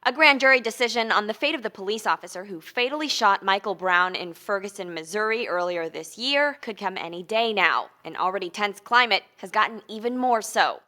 A grand jury decision on the fate of the police officer who fatally shot Michael Brown in Ferguson, Missouri earlier this year could come any day now. An already tense climate has gotten even more so.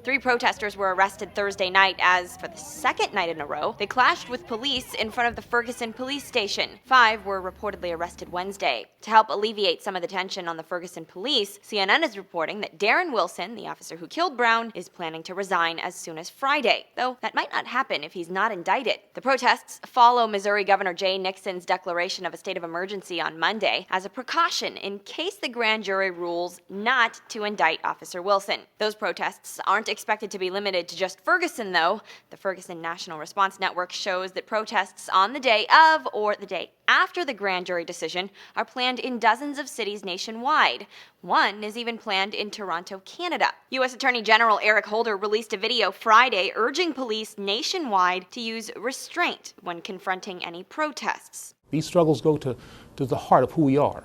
3 protesters were arrested Thursday night as, for the second night in a row, they clashed with police in front of the Ferguson police station. 5 were reportedly arrested Wednesday. To help alleviate some of the tension on the Ferguson police, CNN is reporting that Darren Wilson, the officer who killed Brown, is planning to resign as soon as Friday, though that might not happen if he's not indicted. The protests follow Missouri Governor Jay Nixon's declaration of a state of emergency on Monday as a precaution in case the grand jury rules not to indict Officer Wilson. Those protests aren't expected to be limited to just Ferguson, though. The Ferguson National Response Network shows that protests on the day of or the day after the grand jury decision are planned in dozens of cities nationwide. One is even planned in Toronto, Canada. U.S. Attorney General Eric Holder released a video Friday urging police nationwide to use restraint when confronting any protests. These struggles go to the heart of who we are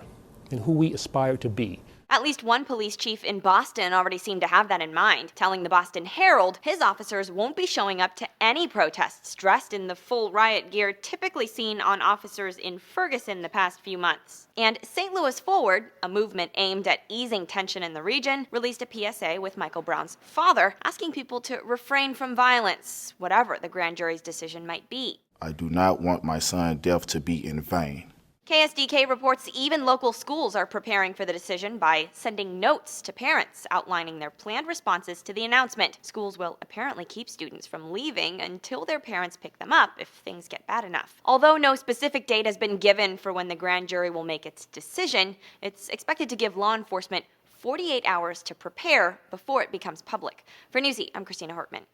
and who we aspire to be. At least one police chief in Boston already seemed to have that in mind, telling the Boston Herald his officers won't be showing up to any protests dressed in the full riot gear typically seen on officers in Ferguson the past few months. And St. Louis Forward, a movement aimed at easing tension in the region, released a PSA with Michael Brown's father, asking people to refrain from violence, whatever the grand jury's decision might be. I do not want my son's death to be in vain. KSDK reports even local schools are preparing for the decision by sending notes to parents outlining their planned responses to the announcement. Schools will apparently keep students from leaving until their parents pick them up if things get bad enough. Although no specific date has been given for when the grand jury will make its decision, it's expected to give law enforcement 48 hours to prepare before it becomes public. For Newsy, I'm Christina Hartman.